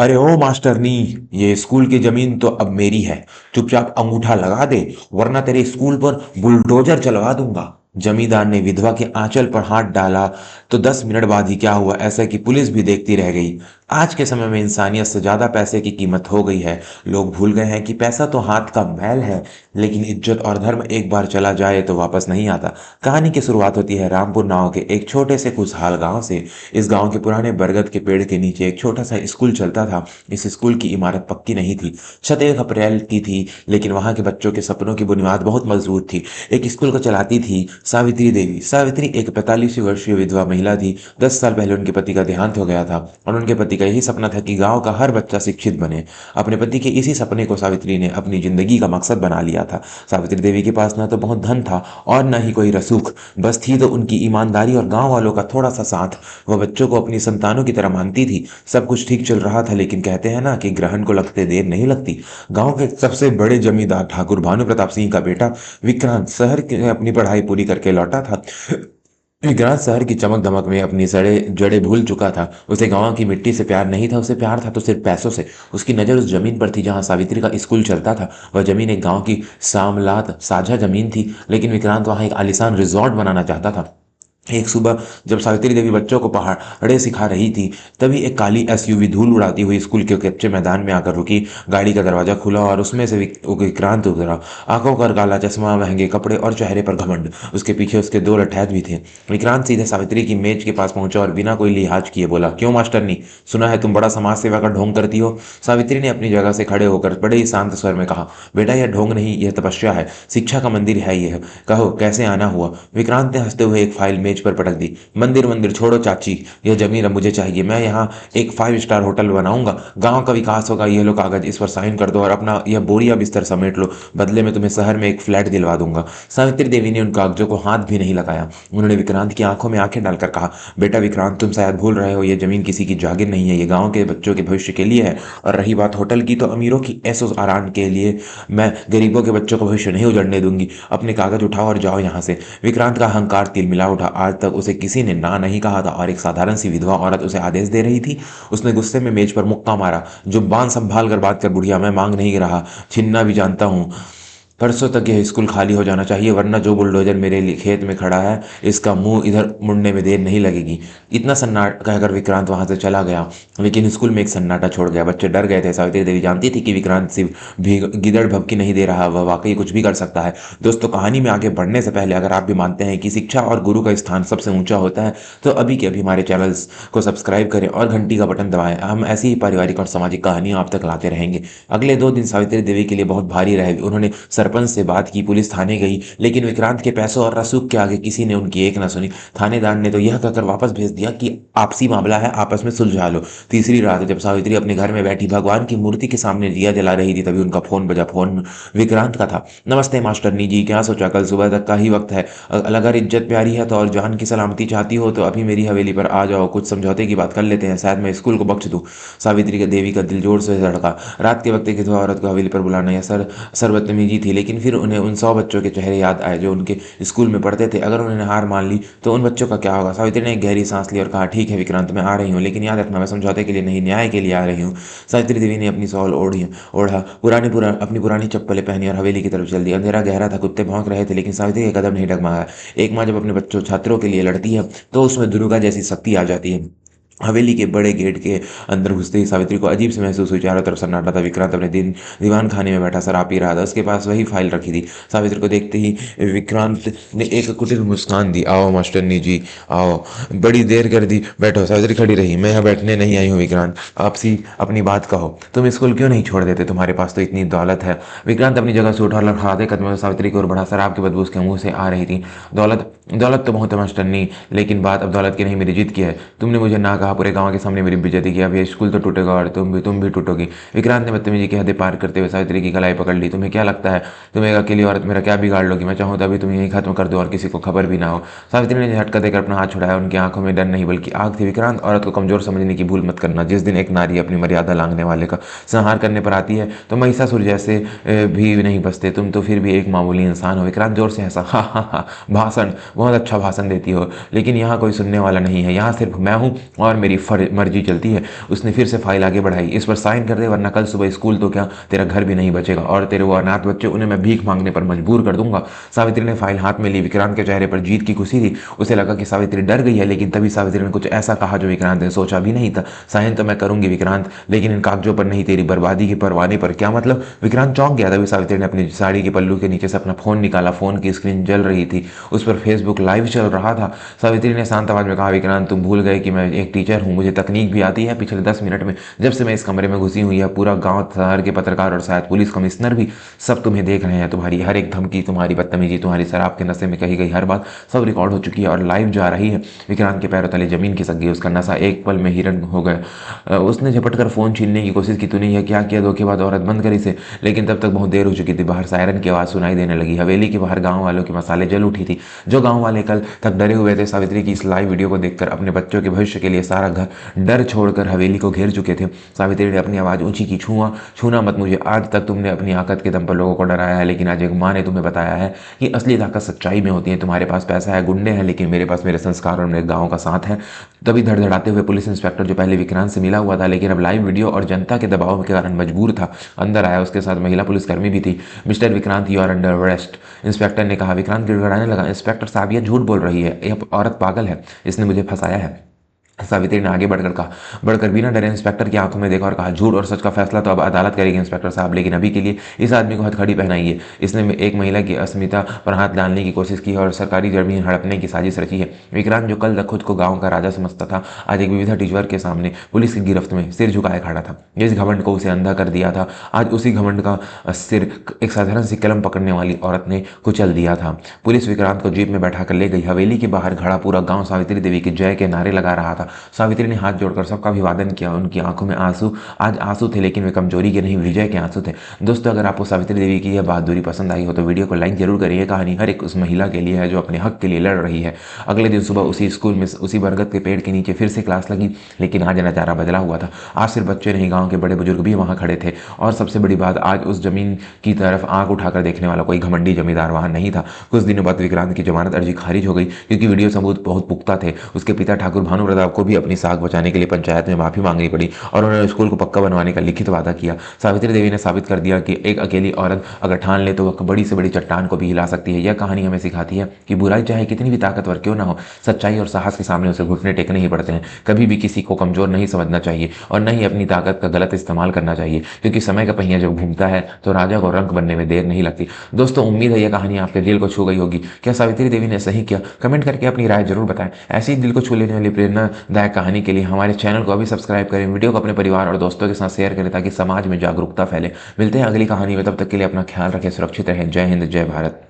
अरे ओ मास्टरनी, ये स्कूल की जमीन तो अब मेरी है। चुपचाप अंगूठा लगा दे, वरना तेरे स्कूल पर बुलडोजर चलवा दूंगा। जमींदार ने विधवा के आंचल पर हाथ डाला तो 10 मिनट बाद ही क्या हुआ, ऐसा कि पुलिस भी देखती रह गई। आज के समय में इंसानियत से ज्यादा पैसे की कीमत हो गई है। लोग भूल गए हैं कि पैसा तो हाथ का मैल है, लेकिन इज्जत और धर्म एक बार चला जाए तो वापस नहीं आता। कहानी की शुरुआत होती है रामपुर नाव के एक छोटे से खुशहाल गांव से। इस गांव के पुराने बरगद के पेड़ के नीचे एक छोटा सा स्कूल चलता था। इस स्कूल की इमारत पक्की नहीं थी, छत एक अप्रैल की थी, लेकिन वहां के बच्चों के सपनों की बुनियाद बहुत मजबूत थी। एक स्कूल को चलाती थी सावित्री देवी। सावित्री एक 45 वर्षीय विधवा महिला थी। 10 साल पहले उनके पति का देहांत हो गया था और उनके पति का यही सपना था कि गांव का हर बच्चा शिक्षित बने। अपने पति के इसी सपने को सावित्री ने अपनी जिंदगी का मकसद बना लिया था। सावित्री देवी के पास न तो बहुत धन था और न ही कोई रसूख, बस थी तो उनकी ईमानदारी और गांव वालों का थोड़ा सा साथ। वह बच्चों को अपनी संतानों की तरह मानती थी। सब कुछ ठीक चल रहा था, लेकिन कहते हैं ना कि ग्रहण को लगते देर नहीं लगती। गांव के सबसे बड़े जमींदार ठाकुर भानु प्रताप सिंह का बेटा विक्रांत शहर की अपनी पढ़ाई पूरी करके लौटा था। विक्रांत शहर की चमक दमक में अपनी सड़े जड़े भूल चुका था। उसे गांव की मिट्टी से प्यार नहीं था, उसे प्यार था तो सिर्फ पैसों से। उसकी नज़र उस जमीन पर थी जहां सावित्री का स्कूल चलता था। वह जमीन एक गांव की सामलात साझा जमीन थी, लेकिन विक्रांत वहां एक आलीशान रिजॉर्ट बनाना चाहता था। एक सुबह जब सावित्री देवी बच्चों को पहाड़े सिखा रही थी, तभी एक काली एसयूवी धूल उड़ाती हुई स्कूल के कच्चे मैदान में आकर रुकी। गाड़ी का दरवाजा खुला और उसमें से विक्रांत उतरा। आंखों पर काला चश्मा, महंगे कपड़े और चेहरे पर घमंड। उसके पीछे उसके दो लठैत भी थे। विक्रांत सीधे सावित्री की मेज के पास पहुंचा और बिना कोई लिहाज किए बोला, क्यों मास्टरनी, सुना है तुम बड़ा समाज सेवा का ढोंग करती हो। सावित्री ने अपनी जगह से खड़े होकर बड़े ही शांत स्वर में कहा, बेटा यह ढोंग नहीं, यह तपस्या है, शिक्षा का मंदिर है यह। कहो कैसे आना हुआ। विक्रांत ने हंसते हुए एक फाइल मेज पर पटक दी। मंदिर मंदिर छोड़ो चाची, यह जमीन अब मुझे चाहिए। मैं यहाँ एक 5 स्टार होटल बनाऊंगा, गांव का विकास होगा। ये लो कागज, इस पर साइन कर दो और अपना यह बोरिया बिस्तर समेट लो। बदले में तुम्हें शहर में एक फ्लैट दिलवा दूंगा। सावित्री देवी ने उन कागजों को हाथ भी नहीं लगाया। उन्होंने विक्रांत की आंखों में आंखें डालकर कहा, बेटा विक्रांत, तुम शायद भूल रहे हो, यह जमीन किसी की जागीर नहीं है, ये गांव के बच्चों के भविष्य के लिए है। और रही बात होटल की, तो अमीरों की ऐशो आराम के लिए मैं गरीबों के बच्चों का भविष्य नहीं उजड़ने दूंगी। अपने कागज उठाओ और जाओ यहाँ से। विक्रांत का अहंकार तिलमिला उठा। आज तक उसे किसी ने ना नहीं कहा था और एक साधारण सी विधवा औरत उसे आदेश दे रही थी। उसने गुस्से में मेज पर मुक्का मारा। जुबान संभाल कर बात कर बुढ़िया, मैं मांग नहीं रहा, छीनना भी जानता हूँ। परसों तक यह स्कूल खाली हो जाना चाहिए, वरना जो बुलडोजर मेरे लिए खेत में खड़ा है, इसका मुंह इधर मुड़ने में देर नहीं लगेगी। इतना सन्नाटा कहकर विक्रांत वहां से चला गया, लेकिन स्कूल में एक सन्नाटा छोड़ गया। बच्चे डर गए थे। सावित्री देवी जानती थी कि विक्रांत सिर्फ भी गिदड़ भभकी नहीं दे रहा, वह वाकई कुछ भी कर सकता है। दोस्तों, कहानी में आगे बढ़ने से पहले अगर आप भी मानते हैं कि शिक्षा और गुरु का स्थान सबसे ऊंचा होता है, तो अभी के अभी हमारे चैनल्स को सब्सक्राइब करें और घंटी का बटन दबाएं। हम ऐसी ही पारिवारिक और सामाजिक कहानियां आप तक लाते रहेंगे। अगले 2 दिन सावित्री देवी के लिए बहुत भारी रहे। उन्होंने सरपंच से बात की, पुलिस थाने गई, लेकिन विक्रांत के पैसों और रसूख के आगे किसी ने उनकी एक न सुनी। थानेदार ने तो यह कहकर वापस भेज दिया कि आपसी मामला है, आपस में सुलझा लो। तीसरी रात जब सावित्री अपने घर में बैठी भगवान की मूर्ति के सामने दिया जला रही थी, तभी उनका फोन बजा। फोन विक्रांत का था। नमस्ते मास्टरनी जी, क्या सोचा, कल सुबह तक का ही वक्त है। अगर इज्जत प्यारी है तो और जान की सलामती चाहती हो तो अभी मेरी हवेली पर आ जाओ, कुछ समझौते की बात कर लेते हैं, शायद मैं स्कूल को बख्श दूं। सावित्री के देवी का दिल जोर से धड़का। रात के वक्त एक विधवा औरत को हवेली पर बुलाना यह सर्वतमीजी थी, लेकिन फिर उन्हें उन 100 बच्चों के चेहरे याद आए जो उनके स्कूल में पढ़ते थे। अगर उन्होंने हार मान ली तो उन बच्चों का क्या होगा। सावित्री ने एक गहरी सांस ली और कहा, ठीक है विक्रांत, मैं आ रही हूँ, लेकिन याद रखना मैं समझौते के लिए नहीं, न्याय के लिए आ रही हूँ। सावित्री देवी ने अपनी शॉल ओढ़ा, अपनी पुरानी चप्पलें पहनी और हवेली की तरफ चल दी। अंधेरा गहरा था, कुत्ते भौंक रहे थे, लेकिन सावित्री के कदम नहीं डगमगाया। एक माँ जब अपने बच्चों छात्रों के लिए लड़ती है तो उसमें दुर्गा जैसी शक्ति आ जाती है। हवेली के बड़े गेट के अंदर घुसते ही सावित्री को अजीब से महसूस हुई। चारों तरफ सन्नाटा था। विक्रांत अपने दीवान खाने में बैठा शराब पी रहा था। उसके पास वही फाइल रखी थी। सावित्री को देखते ही विक्रांत ने एक कुटिल मुस्कान दी। आओ मास्टरनी जी, आओ, बड़ी देर कर दी, बैठो। सावित्री खड़ी रही। मैं यहाँ बैठने नहीं आई हूँ विक्रांत, आपसी अपनी बात कहो। तुम स्कूल क्यों नहीं छोड़ देते, तुम्हारे पास तो इतनी दौलत है। विक्रांत अपनी जगह से उठा और लड़खड़ाते कदमों से सावित्री की ओर बढ़ा। शराब की बदबू उसके मुंह से आ रही थी। दौलत दौलत तो बहुत है मास्टरनी, लेकिन बात अब दौलत की नहीं, मेरी जीत की है। तुमने मुझे ना कहा, पूरे गांव के सामने मेरी बेइज्जती की। अब ये स्कूल तो टूटेगा और तुम भी टूटोगी। विक्रांत ने बदतमीजी की हदें पार करते हुए सावित्री की कलाई पकड़ ली। तुम्हें क्या लगता है तुम एक अकेली औरत मेरा क्या बिगाड़ लोगी। मैं चाहूँ तभी तुम यहीं खत्म कर दो और किसी को खबर भी ना हो। सावित्री ने झटका देकर अपना हाथ छुड़ाया। उनकी आंखों में डर नहीं बल्कि आग थी। विक्रांत, औरत को कमजोर समझने की भूल मत करना। जिस दिन एक नारी अपनी मर्यादा लांघने वाले का संहार करने पर आती है तो महिषासुर जैसे भी नहीं बचते। तुम तो फिर भी एक मामूली इंसान हो। विक्रांत जोर से हंसा, हा हा हा, भाषण, बहुत अच्छा भाषण देती हो, लेकिन यहाँ कोई सुनने वाला नहीं है, यहाँ सिर्फ मैं हूँ और मेरी मर्जी चलती है। उसने फिर से फाइल आगे बढ़ाई, इस पर साइन कर दे वरना कल सुबह स्कूल तो क्या तेरा घर भी नहीं बचेगा, और तेरे वो अनाथ बच्चे उन्हें मैं भीख मांगने पर मजबूर कर दूंगा। सावित्री ने फाइल हाथ में ली। विक्रांत के चेहरे पर जीत की खुशी थी। उसे लगा कि सावित्री डर गई है, लेकिन तभी सावित्री ने कुछ ऐसा कहा जो विक्रांत ने सोचा भी नहीं था। साइन तो मैं करूंगी विक्रांत, लेकिन इन कागजों पर नहीं, तेरी बर्बादी के परवाने पर। क्या मतलब? विक्रांत चौंक गया। तभी सावित्री ने अपनी साड़ी के पल्लू के नीचे से अपना फोन निकाला। फोन की स्क्रीन जल रही थी, उस पर फेसबुक लाइव चल रहा था। सावित्री ने शांत आवाज में कहा, विक्रांत तुम भूल गए कि मैं एक टीचर हूँ, मुझे तकनीक भी आती है। पिछले 10 मिनट में जब से मैं इस कमरे में घुसी हुई है, पूरा गांव, शहर के पत्रकार और शायद पुलिस कमिश्नर भी सब तुम्हें देख रहे हैं। तुम्हारी हर एक धमकी, तुम्हारी बदतमीजी, तुम्हारी शराब के नशे में कही गई हर बात सब रिकॉर्ड हो चुकी है और लाइव जा रही है। विक्रांत के पैरों तले जमीन खिसक गई। उसका नशा एक पल में हिरण हो गया। उसने झपट कर फोन छीनने की कोशिश की। तूने यह क्या किया धोखेबाज औरत, बंद कर इसे। लेकिन तब तक बहुत देर हो चुकी थी। बाहर सायरन की आवाज सुनाई देने लगी। हवेली के बाहर गांव वालों की मसाले जल उठी थी। जो गांव वाले कल तक डरे हुए थे सावित्री की इस लाइव वीडियो को देखकर, अपने बच्चों के भविष्य के लिए सारा घर डर छोड़कर हवेली को घेर चुके थे। सावित्री ने अपनी आवाज ऊंची की, छूना मत मुझे। आज तक तुमने अपनी ताकत के दम पर लोगों को डराया है, लेकिन आज एक माँ ने तुम्हें बताया है कि असली ताकत सच्चाई में होती है। तुम्हारे पास पैसा है, गुंडे हैं, लेकिन मेरे पास मेरे संस्कार और मेरे गांव का साथ है। तभी धड़धड़ाते हुए पुलिस इंस्पेक्टर, जो पहले विक्रांत से मिला हुआ था लेकिन अब लाइव वीडियो और जनता के दबाव के कारण मजबूर था, अंदर आया। उसके साथ महिला पुलिसकर्मी भी थी। Mister Vikrant, you are under arrest, inspector ने कहा। विक्रांत गिड़गड़ाने लगा। इंस्पेक्टर साहब, यह झूठ बोल रही है, यह औरत पागल है, इसने मुझे फंसाया है। सावित्री ने आगे बढ़कर बिना डरे इंस्पेक्टर की आंखों में देखा और कहा, झूठ और सच का फैसला तो अब अदालत करेगी इंस्पेक्टर साहब, लेकिन अभी के लिए इस आदमी को हथकड़ी पहनाइए। इसने एक महिला की अस्मिता पर हाथ डालने की कोशिश की है और सरकारी जमीन हड़पने की साजिश रची है। विक्रांत, जो कल तक खुद को गांव का राजा समझता था, आज एक विविधा टीचर के सामने पुलिस की गिरफ्त में सिर झुकाए खड़ा था। जिस घमंड को उसे अंधा कर दिया था, आज उसी घमंड का सिर एक साधारण सी कलम पकड़ने वाली औरत ने कुचल दिया था। पुलिस विक्रांत को जीप में बैठा कर ले गई। हवेली के बाहर खड़ा पूरा गांव सावित्री देवी की जय के नारे लगा रहा था। सावित्री ने हाथ जोड़कर सबका अभिवादन किया। उनकी आंखों में आंसू आज आंसू थे, लेकिन वे कमजोरी के नहीं, विजय के आंसू थे। दोस्तों, अगर आपको सावित्री देवी की यह बहादुरी पसंद आई हो तो वीडियो को लाइक जरूर करिए। कहानी हर एक उस महिला के लिए है जो अपने हक के लिए लड़ रही है। अगले दिन सुबह उसी स्कूल में उसी बरगद के पेड़ के नीचे फिर से क्लास लगी, लेकिन आज नजारा बदला हुआ था। आज सिर्फ बच्चे नहीं, गाँव के बड़े बुजुर्ग भी वहाँ खड़े थे। और सबसे बड़ी बात, आज उस जमीन की तरफ आंख उठाकर देखने वाला कोई घमंडी जमींदार वहाँ नहीं था। कुछ दिनों बाद विक्रांत की जमानत अर्जी खारिज हो गई, क्योंकि वीडियो सबूत बहुत पुख्ता थे। उसके पिता ठाकुर भानु प्रताप को भी अपनी साख बचाने के लिए पंचायत में माफी मांगनी पड़ी और उन्होंने स्कूल को पक्का बनवाने का लिखित वादा किया। सावित्री देवी ने साबित कर दिया कि एक अकेली औरत अगर ठान ले तो वह बड़ी से बड़ी चट्टान को भी हिला सकती है। यह कहानी हमें सिखाती है कि बुराई चाहे कितनी भी ताकतवर क्यों ना हो, सच्चाई और साहस के सामने उसे घुटने टेकने ही पड़ते हैं। कभी भी किसी को कमजोर नहीं समझना चाहिए और न ही अपनी ताकत का गलत इस्तेमाल करना चाहिए, क्योंकि समय का पहिया जब घूमता है तो राजा को रंक बनने में देर नहीं लगती। दोस्तों, उम्मीद है यह कहानी आपके दिल को छू गई होगी। क्या सावित्री देवी ने सही किया? कमेंट करके अपनी राय जरूर बताएं। ऐसी दिल को छू लेने वाली प्रेरणादायक कहानी के लिए हमारे चैनल को अभी सब्सक्राइब करें, वीडियो को अपने परिवार और दोस्तों के साथ शेयर करें ताकि समाज में जागरूकता फैले। मिलते हैं अगली कहानी में, तब तक के लिए अपना ख्याल रखें, सुरक्षित रहें। जय हिंद, जय भारत।